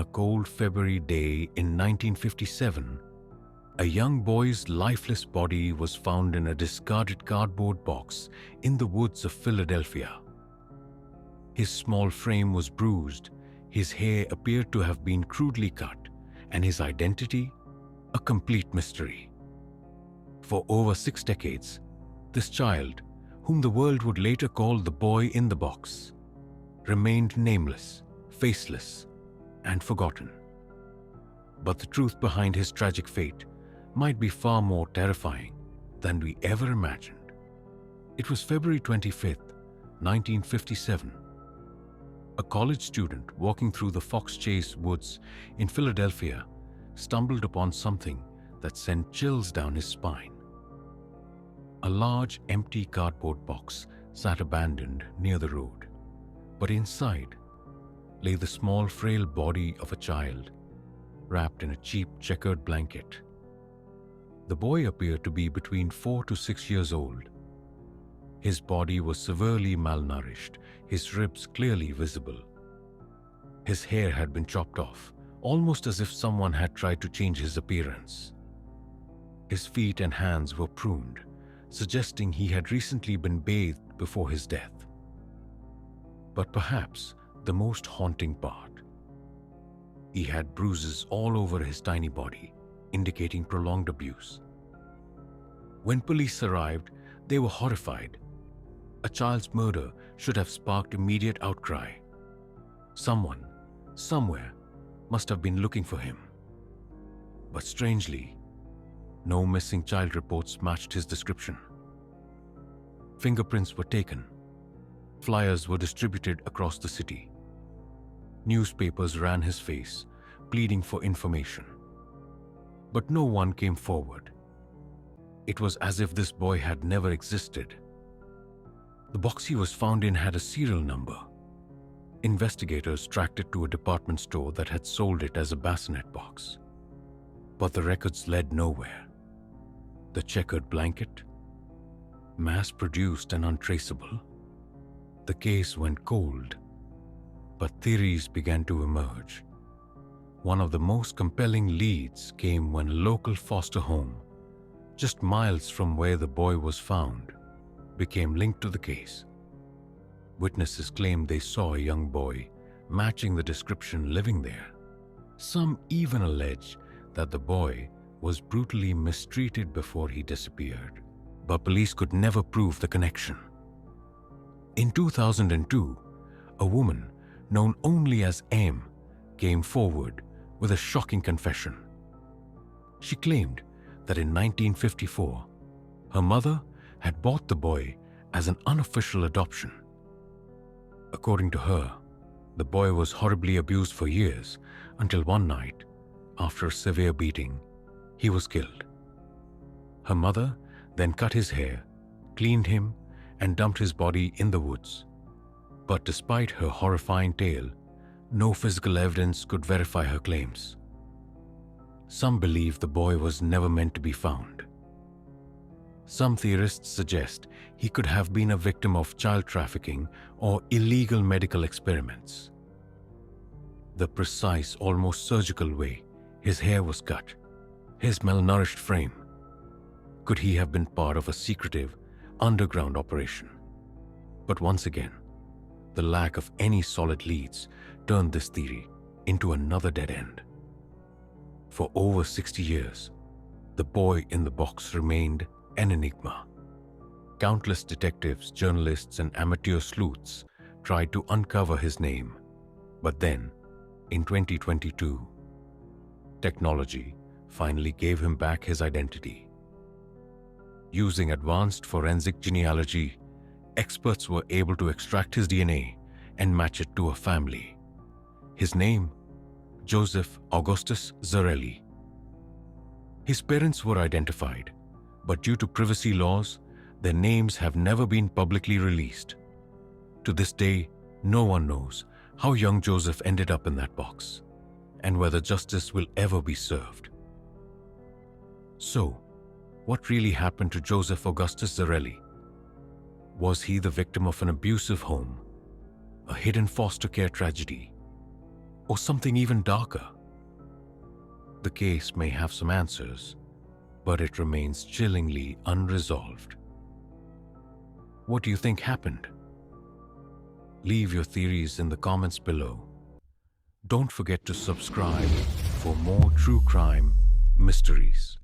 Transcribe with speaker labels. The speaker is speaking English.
Speaker 1: on a cold February day in 1957, a young boy's lifeless body was found in a discarded cardboard box in the woods of Philadelphia. His small frame was bruised, his hair appeared to have been crudely cut, and his identity a complete mystery. For over 6 decades, this child, whom the world would later call the boy in the box, remained nameless, faceless, and forgotten. But the truth behind his tragic fate might be far more terrifying than we ever imagined. It was February 25th, 1957. A college student walking through the Fox Chase woods in Philadelphia stumbled upon something that sent chills down his spine. A large, empty cardboard box sat abandoned near the road, but inside lay the small, frail body of a child, wrapped in a cheap checkered blanket. The boy appeared to be between 4 to 6 years old. His body was severely malnourished, his ribs clearly visible. His hair had been chopped off, almost as if someone had tried to change his appearance. His feet and hands were pruned, suggesting he had recently been bathed before his death. But perhaps the most haunting part, he had bruises all over his tiny body, indicating prolonged abuse. When police arrived, they were horrified. A child's murder should have sparked immediate outcry. Someone, somewhere, must have been looking for him. But strangely, no missing child reports matched his description. Fingerprints were taken. Flyers were distributed across the city. Newspapers ran his face, pleading for information. But no one came forward. It was as if this boy had never existed. The box he was found in had a serial number. Investigators tracked it to a department store that had sold it as a bassinet box. But the records led nowhere. The checkered blanket? Mass-produced and untraceable. The case went cold. But theories began to emerge. One of the most compelling leads came when a local foster home, just miles from where the boy was found, became linked to the case. Witnesses claimed they saw a young boy matching the description living there. Some even allege that the boy was brutally mistreated before he disappeared, but police could never prove the connection. In 2002, a woman known only as M came forward with a shocking confession. She claimed that in 1954, her mother had bought the boy as an unofficial adoption. According to her, the boy was horribly abused for years until one night, after a severe beating, he was killed. Her mother then cut his hair, cleaned him, and dumped his body in the woods. But despite her horrifying tale, no physical evidence could verify her claims. Some believe the boy was never meant to be found. Some theorists suggest he could have been a victim of child trafficking or illegal medical experiments. The precise, almost surgical way his hair was cut, his malnourished frame. Could he have been part of a secretive, underground operation? But once again, the lack of any solid leads turned this theory into another dead end. For over 60 years, the boy in the box remained an enigma. Countless detectives, journalists, and amateur sleuths tried to uncover his name. But then, in 2022, technology finally gave him back his identity. Using advanced forensic genealogy, experts were able to extract his DNA and match it to a family. His name, Joseph Augustus Zarelli. His parents were identified, but due to privacy laws, their names have never been publicly released. To this day, no one knows how young Joseph ended up in that box, and whether justice will ever be served. So, what really happened to Joseph Augustus Zarelli? Was he the victim of an abusive home, a hidden foster care tragedy, or something even darker? The case may have some answers, but it remains chillingly unresolved. What do you think happened? Leave your theories in the comments below. Don't forget to subscribe for more true crime mysteries.